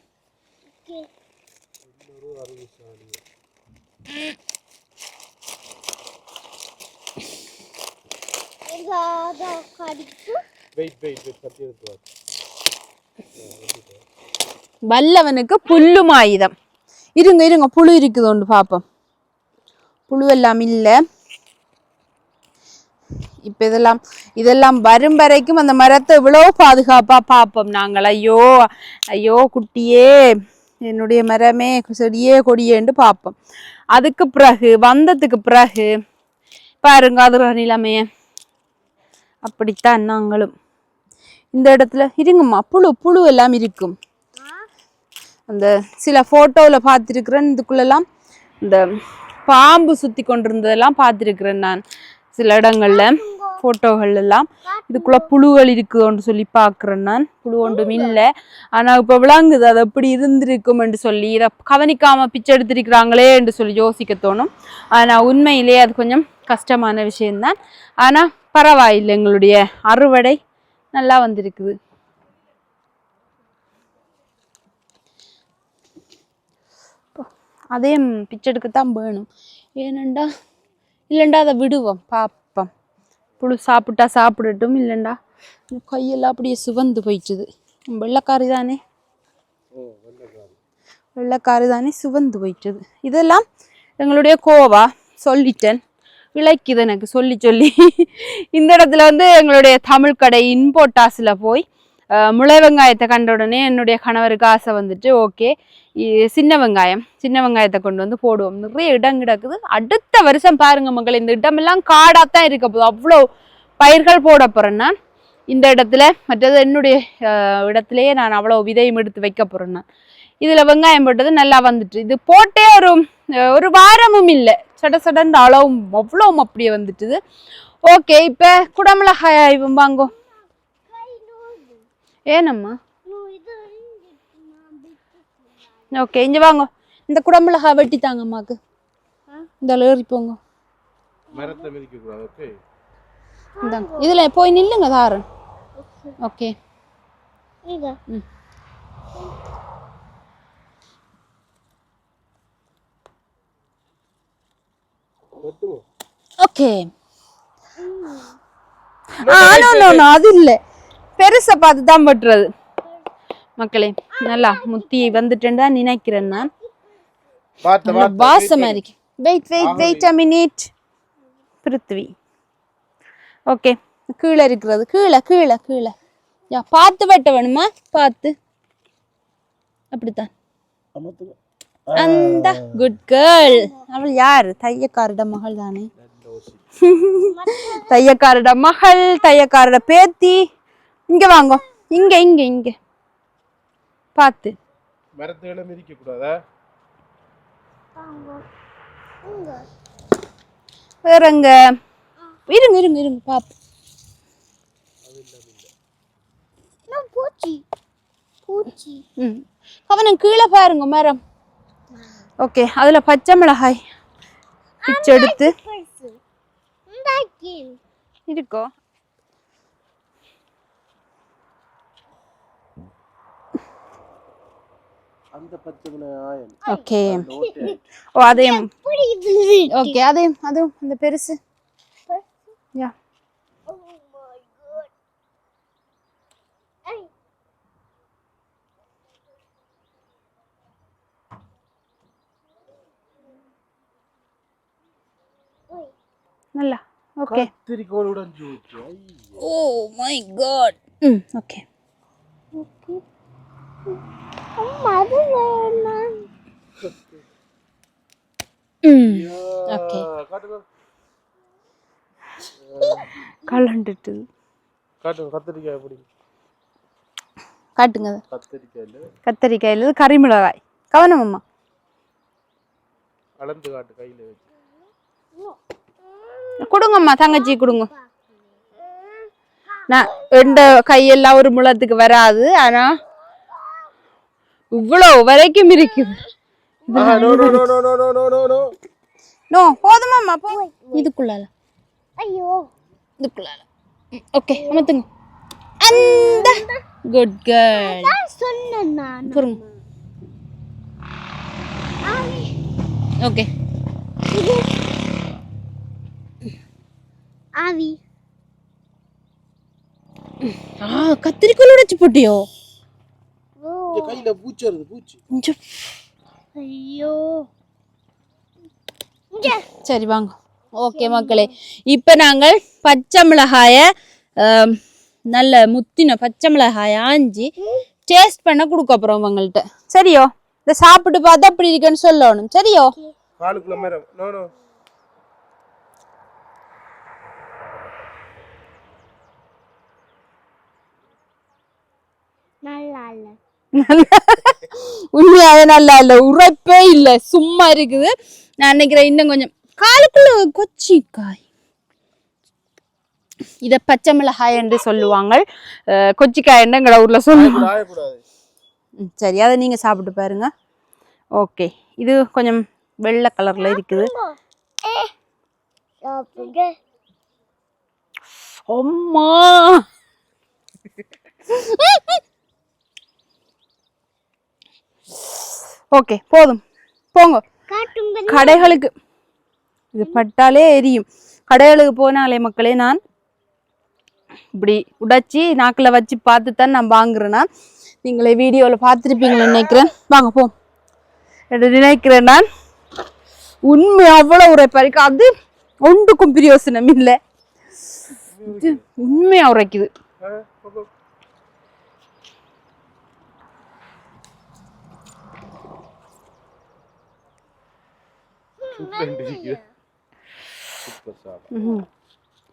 Speaker 1: வல்லவனுக்கு புல்லும் ஆயுதம். இருங்க இருங்க, புழு இருக்குது ஒன்று பாப்போம். புழு எல்லாம் இல்ல. இப்ப இதெல்லாம் வரும் வரைக்கும் அந்த மரத்தை இவ்வளவு பாதுகாப்பா பார்ப்போம் நாங்கள். ஐயோ ஐயோ குட்டியே, என்னுடைய மரமே செடியே கொடியேன்னு பார்ப்போம். அதுக்கு பிறகு வந்ததுக்கு பிறகு பாருங்க அது நிலைமைய. அப்படித்தான் நாங்களும் இந்த இடத்துல இருங்கம்மா. புழு எல்லாம் இருக்கும். அந்த சில போட்டோவில் பார்த்துருக்குறேன். இதுக்குள்ளெல்லாம் இந்த பாம்பு சுற்றி கொண்டிருந்ததெல்லாம் பார்த்துருக்குறேன் நான் சில இடங்கள்ல போட்டோகள் எல்லாம். இதுக்குள்ள புழுகள் இருக்குன்னு சொல்லி பாக்குறேன். நான் புழு ஒன்றும் இல்லை, ஆனா இப்ப விளங்குது அது எப்படி இருந்திருக்கும் என்று சொல்லி. இதை கவனிக்காம பிச்சை எடுத்திருக்கிறாங்களே என்று சொல்லி யோசிக்க தோணும். ஆனா உண்மையிலேயே அது கொஞ்சம் கஷ்டமான விஷயம்தான். ஆனா பரவாயில்லை, எங்களுடைய அறுவடை நல்லா வந்திருக்குது. அதையும் பிச்சை எடுக்கத்தான் வேணும். ஏனண்டா இல்லைண்டா அதை விடுவோம், பார்ப்போம். புழு சாப்பிட்டா சாப்பிடட்டும், இல்லைண்டா கையெல்லாம் அப்படியே சுவந்து போயிடுச்சுது. வெள்ளைக்காரி தானே, வெள்ளைக்காரி தானே சுவந்து போயிடுச்சுது. இதெல்லாம் எங்களுடைய கோவா சொல்லிட்டேன், விளைக்குது எனக்கு சொல்லி சொல்லி. இந்த இடத்துல வந்து எங்களுடைய தமிழ் கடை இன்போட்டாஸில் போய் முளை வெங்காயத்தை கண்ட உடனே என்னுடைய கணவருக்கு ஆசை வந்துட்டு, ஓகே சின்ன வெங்காயத்தை கொண்டு வந்து போடுவோம். நிறைய இடம் கிடக்குது. அடுத்த வருஷம் பாருங்க மக்கள், இந்த இடமெல்லாம் காடாத்தான் இருக்க போகுது. அவ்வளோ பயிர்கள் போட போறேன் நான் இந்த இடத்துல. மற்றது என்னுடைய இடத்துலயே நான் அவ்வளோ விதையும் எடுத்து வைக்க போறேன் நான். இதுல வெங்காயம் போட்டது நல்லா வந்துட்டு. இது போட்டே ஒரு வாரமும் இல்லை, சட அளவும் அவ்வளவும் அப்படியே வந்துட்டுது. ஓகே, இப்ப குடமிளகாய் வாங்கோ. ஏனம்மா? ஓகே, இங்க வாங்க. இந்த குடமிளகா வெட்டி தாங்க அம்மாக்கு. இந்த ஏறி போங்க. இதுல போய் நில்லுங்க தாரன். Okay, okay. அது இல்ல, பெருசா பார்த்து தான் வெட்டுறது மக்களே. நல்லா முத்தி வந்துட்டேன்னு தான் நினைக்கிறேன் நான். வாசமா இருக்கு. Wait a minute Prithvi. Okay, கீழே இருக்கிறது, கீழே பார்த்து வெட்ட வேணுமா? பார்த்து அப்படித்தான். அந்த குட் கேர்ள். அவள் யாரு? தையக்காரட மகள் தானே. தையக்காரட மகள், தையக்காரட பேத்தி. இங்க வாங்க, இங்க பார்த்து.
Speaker 2: மரத்துல மிதிக்க கூடாதா?
Speaker 1: வேறங்க இருங்க பாப்பு. அவனும் கீழே பாருங்க மரம். ஓகே, அதுல பச்சை மிளகாய் பிச்சு எடுத்து இருக்கோ.
Speaker 2: அந்த பச்சை மிளகாய்.
Speaker 1: ஓகே, ஓ அதையும். ஓகே, அதையும் அதுவும் அந்த பெருசு. யா, நல்லா. ஓகே,
Speaker 2: கத்திரிக்கோல் உடைஞ்சு.
Speaker 1: Oh my God. ஓகே அம்மா, அது வேணாம். ஓகே, கலண்டுட்டு
Speaker 2: காட்டுங்க. கத்திரிக்காய் எப்படி
Speaker 1: காட்டுங்க. கத்திரிக்காயில கறி மிளகாய். கவனம் அம்மா,
Speaker 2: அளந்து காட்டு. கையில வச்சு
Speaker 1: கொடுங்கம்மா, தங்கச்சி கொடுங்க. நான் ரெண்டு கையெல்லாம் ஒரு முளத்துக்கு வராது, ஆனா இவ்வளவு வரைக்கும் இருக்குது. நோ போதுமாம்மா, போ. இதுக்குள்ளால, ஐயோ இதுக்குள்ளால. ஓகே, அமத்துங்க. அந்த குட் கேர்ள் சொன்னேன் நான். புரியுங்க. ஓகே, ஆவி. கத்திரிக்கோல் உடைச்சு போட்டியோ?
Speaker 2: கையில பூச்சி வருது, பூச்சி.
Speaker 1: ஐயோ, சரி வாங்க. ஓகே மக்களே, இப்ப நாங்கள் பச்சை மிளகாய நல்ல முத்தின பச்சை மிளகாய ஆஞ்சி டேஸ்ட் பண்ண கொடுக்க போறோம் உங்கள்கிட்ட. சரியோ? இதை சாப்பிட்டு பார்த்தா அப்படி இருக்குன்னு சொல்லணும். சரியோ?
Speaker 2: காலுக்குள்ள மேடம். No no.
Speaker 1: நல்லா இல்ல. உண்மையாவே நல்லா இல்ல, உரைப்பே இல்ல, சும்மா இருக்குது. நான் நினைக்கிறேன் இன்னும் கொஞ்சம் காலுக்குள்ள கொச்சிக்காய் இதை பச்சை மிளகாய் என்று சொல்லுவாங்க, கொச்சிக்காய் என்று எங்களோட ஊர்ல சொல்லுவாங்க.
Speaker 2: ஆயக்கூடாது.
Speaker 1: சரி, அதை நீங்க சாப்பிட்டு பாருங்க. ஓகே, இது கொஞ்சம் வெள்ளை கலர்ல இருக்குது. அம்மா ஓகே, போதும் போங்க. கடைகளுக்கு இது பட்டாலே எரியும். கடைகளுக்கு போனாலே மக்களே நான் இப்படி உடைச்சி நாக்கில் வச்சு பார்த்து தான் நான் வாங்குறேன்னா, நீங்களே வீடியோவில் பார்த்துருப்பீங்களே நினைக்கிறேன். வாங்க போ நினைக்கிறேன் நான். உண்மை அவ்வளோ உரைப்பாருக்கு, அது ஒன்றுக்கும் பிரியோசனம் இல்லை. உண்மையா உரைக்குது.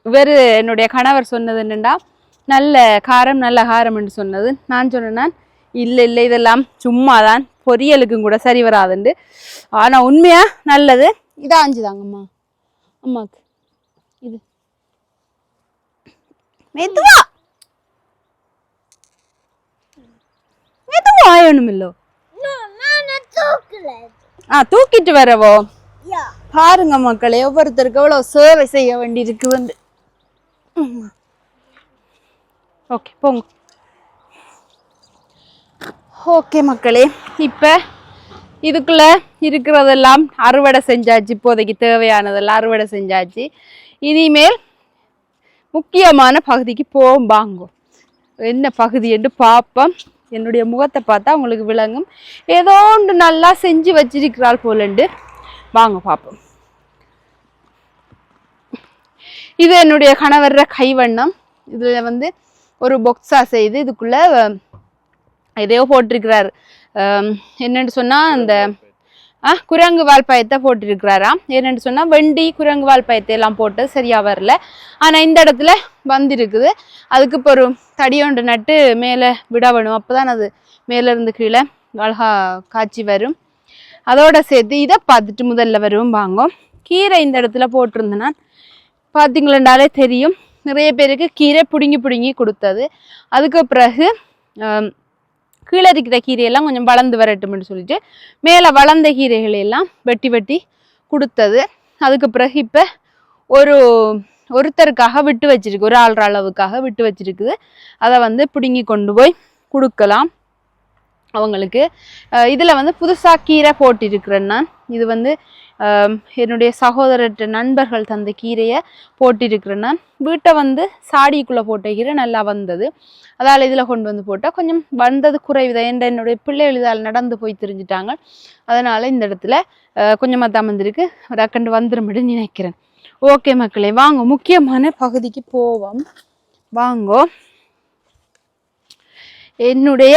Speaker 1: இவர் என்னுடைய கணவர் சொன்னது என்னண்டா, நல்ல காரம் என்று சொன்னது. நான் சொன்னேன் இல்லை இல்லை, இதெல்லாம் சும்மாதான், பொரியலுக்கும் கூட சரி வராதுண்டு. ஆனா உண்மையா நல்லது. இதா அஞ்சுதாங்கம்மா அம்மாக்கு. இது மெதுவா மெதுவா ஆயணுமில்லோ. தூக்கிட்டு வரவோ. பாருங்க மக்களே, ஒவ்வொருத்தருக்கு எவ்வளவு சேவை செய்ய வேண்டியிருக்கு வந்து. ஓகே போங்க. ஓகே மக்களே, இப்ப இதுக்குள்ள இருக்கிறதெல்லாம் அறுவடை செஞ்சாச்சு. இப்போதைக்கு தேவையானதெல்லாம் அறுவடை செஞ்சாச்சு. இனிமேல் முக்கியமான பகுதிக்கு போவோம். வாங்கோ, என்ன பகுதி என்று பார்ப்போம். என்னுடைய முகத்தை பார்த்தா உங்களுக்கு விளங்கும். ஏதோ ஒன்று நல்லா செஞ்சு வச்சிருக்கிறாள் போலண்டு. வாங்க பார்ப்போம். இது என்னுடைய கணவர்ற கைவண்ணம். இதுல வந்து ஒரு பொக்ஸா செய்து இதுக்குள்ள எதையோ போட்டிருக்கிறாரு. என்னன்னு சொன்னா அந்த குரங்கு வால்பாயத்தை போட்டிருக்கிறாராம். என்னன்னு சொன்னா வெண்டி குரங்கு வால்பாயத்தை எல்லாம் போட்டு சரியா வரல. ஆனா இந்த இடத்துல வந்திருக்குது. அதுக்கு இப்போ ஒரு தடியொன்று நட்டு மேலே விட வேணும். அப்போதான் அது மேல இருந்து கீழே அழகா காய்ச்சி வரும். அதோட சேர்த்து இதை பார்த்துட்டு முதல்ல வரும். வாங்க, கீரை இந்த இடத்துல போட்டிருந்தேன்னா பார்த்தீங்களேண்டாலே தெரியும். நிறைய பேருக்கு கீரை பிடுங்கி கொடுத்தது. அதுக்கு பிறகு கீழே இருக்கிற கீரையெல்லாம் கொஞ்சம் வளர்ந்து வரட்டும்னு சொல்லிட்டு மேலே வளர்ந்த கீரைகளெல்லாம் வெட்டி கொடுத்தது. அதுக்கு பிறகு இப்போ ஒருத்தருக்காக விட்டு வச்சிருக்கு, ஒரு ஆள்ற அளவுக்காக விட்டு வச்சிருக்குது. அதை வந்து பிடுங்கி கொண்டு போய் கொடுக்கலாம் அவங்களுக்கு. இதில் வந்து புதுசாக கீரை போட்டிருக்கிறேன் நான். இது வந்து என்னுடைய சகோதரற்ற நண்பர்கள் தந்த கீரையை போட்டிருக்கிறேன் நான். வீட்டை வந்து சாடிக்குள்ளே போட்ட கீரை நல்லா வந்தது. அதால் இதில் கொண்டு வந்து போட்டால் கொஞ்சம் வந்தது குறைவுதான். என்னுடைய பிள்ளைகள் இதால் நடந்து போய் தெரிஞ்சிட்டாங்க. அதனால் இந்த இடத்துல கொஞ்சமாக தான் வந்திருக்கு. டக்கண்டு வந்துரும்படி நினைக்கிறேன். ஓகே மக்களே, வாங்க முக்கியமான பகுதிக்கு போவோம். வாங்கோ, என்னுடைய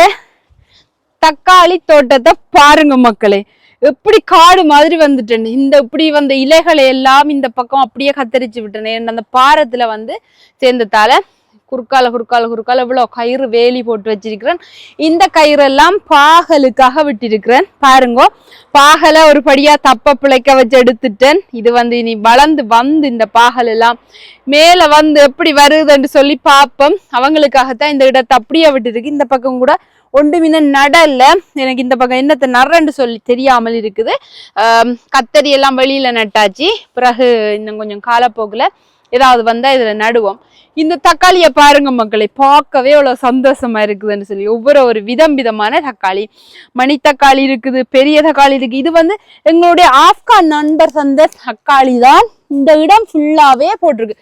Speaker 1: தக்காளி தோட்டத்தை பாருங்க மக்களே. எப்படி காடு மாதிரி வந்துட்டேன். இந்த இப்படி வந்த இலைகளை எல்லாம் இந்த பக்கம் அப்படியே கத்தரிச்சு விட்டேன். அந்த பாரத்துல வந்து சேர்ந்ததால குறுக்கால இவ்வளவு கயிறு வேலி போட்டு வச்சிருக்கிறேன். இந்த கயிறெல்லாம் பாகலுக்காக விட்டிருக்கிறேன். பாருங்க, பாகலை ஒரு படியா தப்ப பிழைக்க வச்சு எடுத்துட்டேன். இது வந்து இனி வளர்ந்து வந்து இந்த பாகல் எல்லாம் மேல வந்து எப்படி வருதுன்னு சொல்லி பார்ப்போம். அவங்களுக்காகத்தான் இந்த இடத்தை அப்படியே விட்டுருக்கு. இந்த பக்கம் கூட ஒன்று மீன நடல்ல. எனக்கு இந்த பக்கம் என்னத்தை நடுறன்னு சொல்லி தெரியாமல் இருக்குது. கத்தரி எல்லாம் வெளியில நட்டாச்சு. பிறகு இன்னும் கொஞ்சம் காலப்போக்குல ஏதாவது வந்தா இதுல நடுவோம். இந்த தக்காளியை பாருங்க மக்களை, பார்க்கவே அவ்வளவு சந்தோஷமா இருக்குதுன்னு சொல்லி. ஒவ்வொரு விதமான தக்காளி, மணி தக்காளி இருக்குது, பெரிய தக்காளி இருக்கு. இது வந்து எங்களுடைய ஆப்கான் நண்பர் தந்த தக்காளி தான். இந்த இடம் ஃபுல்லாவே போட்டிருக்கு,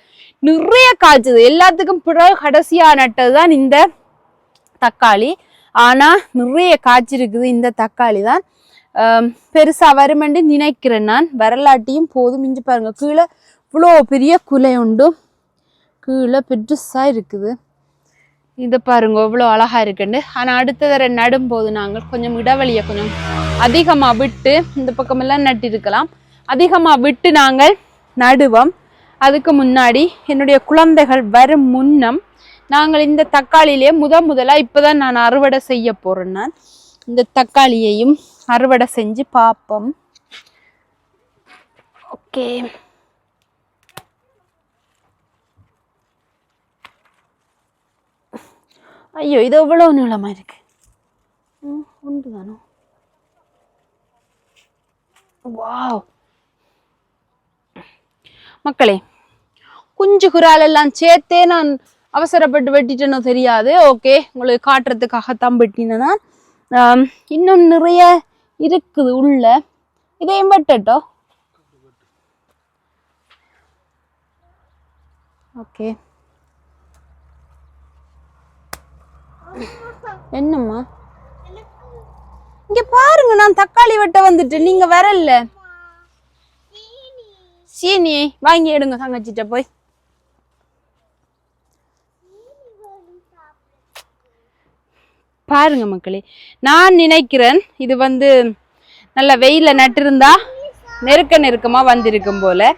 Speaker 1: நிறைய காய்ச்சது. எல்லாத்துக்கும் பிறகு கடைசியா நட்டதுதான் இந்த தக்காளி. ஆனா நிறைய காய்ச்சிருக்குது. இந்த தக்காளி தான் பெருசா வருமென்று நினைக்கிறேன் நான். வரலாட்டியும் போதும். இஞ்சி பாருங்க, கீழே இவ்வளோ பெரிய குலை உண்டு, கீழே பெருசா இருக்குது. இதை பாருங்க இவ்வளோ அழகா இருக்குண்டு. ஆனா அடுத்த தடவை நடும்போது நாங்கள் கொஞ்சம் இடைவெளியை கொஞ்சம் அதிகமா விட்டு, இந்த பக்கமெல்லாம் நட்டிருக்கலாம், அதிகமா விட்டு நாங்கள் நடுவோம். அதுக்கு முன்னாடி என்னுடைய குழந்தைகள் வரும் முன்னம் நாங்கள் இந்த தக்காளியிலே முதலா இப்பதான் நான் அறுவடை செய்ய போறேன். நான் இந்த தக்காளியையும் அறுவடை செஞ்சு பார்ப்போம். ஓகே, ஐயோ இது எவ்வளோ நீளமா இருக்கு. உண்டு தானோ. வாவ் மக்களே, குஞ்சு குறால் எல்லாம் சேர்த்தே நான் அவசரப்பட்டு வெட்டிட்டேனோ தெரியாது. ஓகே, உங்களுக்கு காட்டுறதுக்காகத்தான் வெட்டினா. இன்னும் நிறைய இருக்குது உள்ள. இதையும் வெட்டட்டோ. ஓகே, என்னம்மா இங்க பாருங்க, நான் தக்காளி வெட்ட வந்துட்டு நீங்க வரல. சீனி வாங்கி எடுங்க தங்கச்சிட்ட போய். பாருங்க மக்களே, நான் நினைக்கிறேன் இது நல்ல வெயில நட்டிருந்தா நெருக்கமா வந்திருக்கும் போல.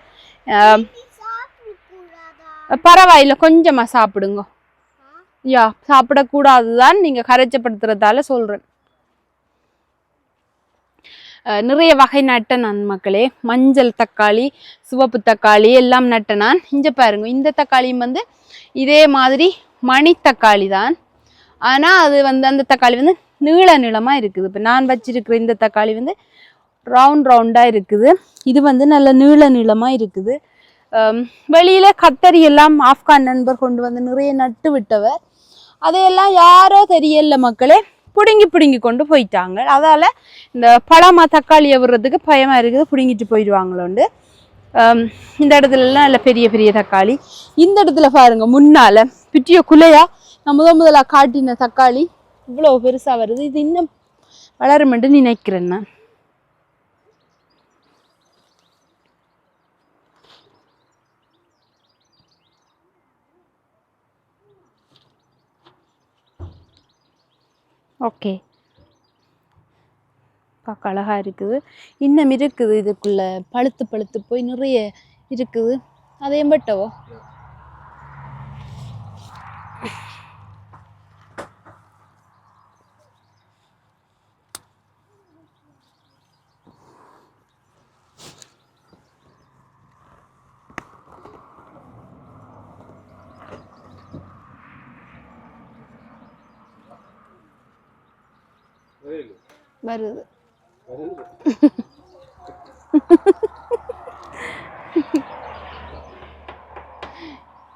Speaker 1: பரவாயில்ல, கொஞ்சமா சாப்பிடுங்க. யா, சாப்பிடக்கூடாதுதான், நீங்க கரைச்சப்படுத்துறதால சொல்றேன். நிறைய வகை நட்ட நான் மக்களே. மஞ்சள் தக்காளி, சிவப்பு தக்காளி எல்லாம் நட்ட நான். இங்க பாருங்க, இந்த தக்காளியும் இதே மாதிரி மணி தக்காளி தான். ஆனா அது அந்த தக்காளி நீளமா இருக்குது. இப்ப நான் வச்சிருக்கிற இந்த தக்காளி ரவுண்டா இருக்குது. இது நல்ல நீளமா இருக்குது. வெளியில கத்தரி எல்லாம் ஆப்கான் நண்பர் கொண்டு நிறைய நட்டு விட்டவர். அதையெல்லாம் யாரோ தெரியல மக்களே, பிடுங்கி கொண்டு போயிட்டாங்க. அதால இந்த பழமா தக்காளியை விடுறதுக்கு பயமா இருக்குது, பிடுங்கிட்டு போயிடுவாங்களோண்டு. இந்த இடத்துல எல்லாம் நல்ல பெரிய பெரிய தக்காளி. இந்த இடத்துல பாருங்க, முன்னால பிட்டிய குலையா நான் முதலா காட்டின தக்காளி இவ்வளவு பெருசா வருது. இது இன்னும் வளருமென்று நினைக்கிறேன் நான். ஓகே, பார்க்க அழகா இருக்குது. இன்னும் இருக்குது, இதுக்குள்ள பழுத்து போய் நிறைய இருக்குது. அதையும் பட்டவோ. வருது.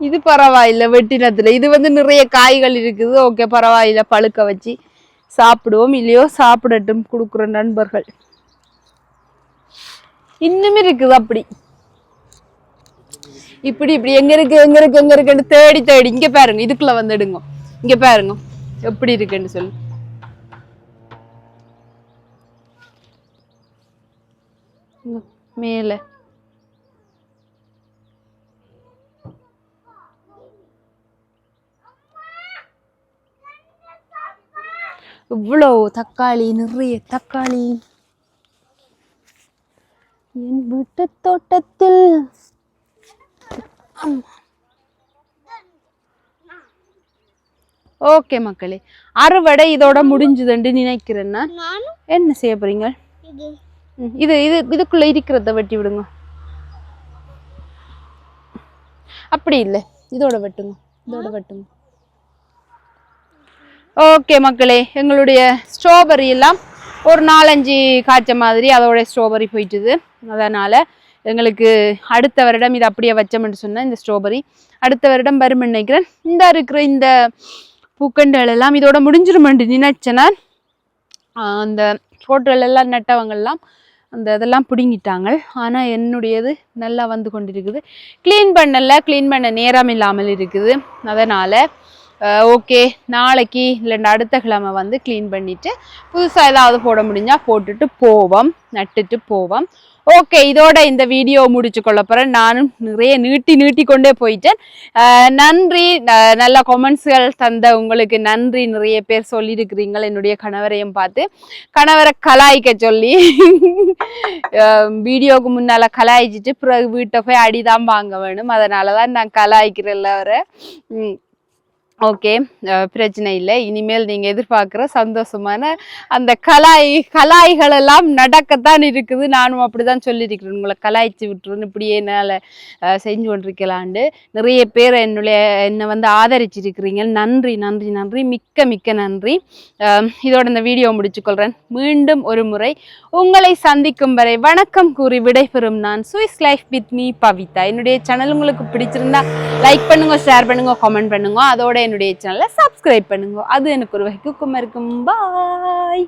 Speaker 1: இது பரவாயில்ல, வெட்டினத்துல இது நிறைய காய்கள் இருக்குது. ஓகே, பரவாயில்ல, பழுக்க வச்சு சாப்பிடுவோம். இல்லையோ சாப்பிடட்டும் கொடுக்குற நண்பர்கள். இன்னும் இருக்குது அப்படி இப்படி எங்க இருக்குன்னு தேடி இங்க பாருங்க, இதுக்குள்ள வந்துடுங்க. இங்க பாருங்க எப்படி இருக்குன்னு சொல்லி. மேல இவ்வளவு தக்காளி, நிறைய தக்காளி என் வீட்டு தோட்டத்தில். ஓகே மக்களே, அறுவடை இதோட முடிஞ்சதுன்னு நினைக்கிறேன். என்ன செய்ய போறீங்க? இதுக்குள்ள இருக்கிறத வெட்டி விடுங்க. அப்படி இல்லை, இதோட வெட்டுங்க. ஓகே மக்களே, எங்களுடைய ஸ்ட்ராபெரி எல்லாம் ஒரு 4-5 காய்ச்ச மாதிரி அதோட ஸ்ட்ராபெரி போயிட்டுது. அதனால எங்களுக்கு அடுத்த வருடம் இது அப்படியே வச்சோம்னு சொன்ன இந்த ஸ்ட்ராபெரி அடுத்த வருடம் வரும் நினைக்கிறேன். இந்த இருக்கிற இந்த பூக்கண்டுகள் எல்லாம் இதோட முடிஞ்சிருமென்று நினைச்சேன்னா அந்த ஃபோட்டோகள் எல்லாம் நட்டவங்கெல்லாம் அந்த இதெல்லாம் பிடுங்கிட்டாங்க. ஆனால் என்னுடையது நல்லா வந்து கொண்டிருக்குது. க்ளீன் பண்ண நேரம் இல்லாமல் இருக்குது. அதனால் ஓகே, நாளைக்கு இல்லைன்னா அடுத்த கிழமை க்ளீன் பண்ணிவிட்டு புதுசாக ஏதாவது போட முடிஞ்சால் போட்டுட்டு போவோம், நட்டுட்டு போவோம். ஓகே, இதோட இந்த வீடியோ முடிச்சு கொள்ள போகிறேன். நானும் நிறைய நீட்டி கொண்டே போயிட்டேன். நன்றி, நல்ல கொமெண்ட்ஸ்கள் தந்த உங்களுக்கு நன்றி. நிறைய பேர் சொல்லியிருக்கிறீங்கள் என்னுடைய கணவரையும் பார்த்து கணவரை கலாய்க்க சொல்லி. வீடியோவுக்கு முன்னால் கலாய்ச்சிட்டு பிறகு வீட்டை போய் அடிதான் வாங்க வேணும். அதனால தான் நான் கலாய்க்கிறேன் அவரை. ஓகே, பிரச்சனை இல்லை. இனிமேல் நீங்கள் எதிர்பார்க்குற சந்தோஷமான அந்த கலாய்கள் எல்லாம் நடக்கத்தான் இருக்குது. நானும் அப்படி தான் சொல்லியிருக்கிறேன், உங்களை கலாய்ச்சி விட்டுருன்னு இப்படியே என்னால் செஞ்சு கொண்டிருக்கலாண்டு. நிறைய பேர் என்னை வந்து ஆதரிச்சிருக்கிறீங்க. நன்றி நன்றி நன்றி, மிக்க மிக்க நன்றி. இதோட இந்த வீடியோ முடிச்சுக்கொள்கிறேன். மீண்டும் ஒரு முறை உங்களை சந்திக்கும் வரை வணக்கம் கூறி விடைபெறும் நான் Swiss life with me Pavitha. என்னுடைய சேனல் உங்களுக்கு பிடிச்சிருந்தா லைக் பண்ணுங்க, ஷேர் பண்ணுங்க, கமெண்ட் பண்ணுங்க. அதோட என்னுடைய சேனலை சப்ஸ்கிரைப் பண்ணுங்க. அது எனக்கு ஒரு வகைக்கும் இருக்கும். பாய்.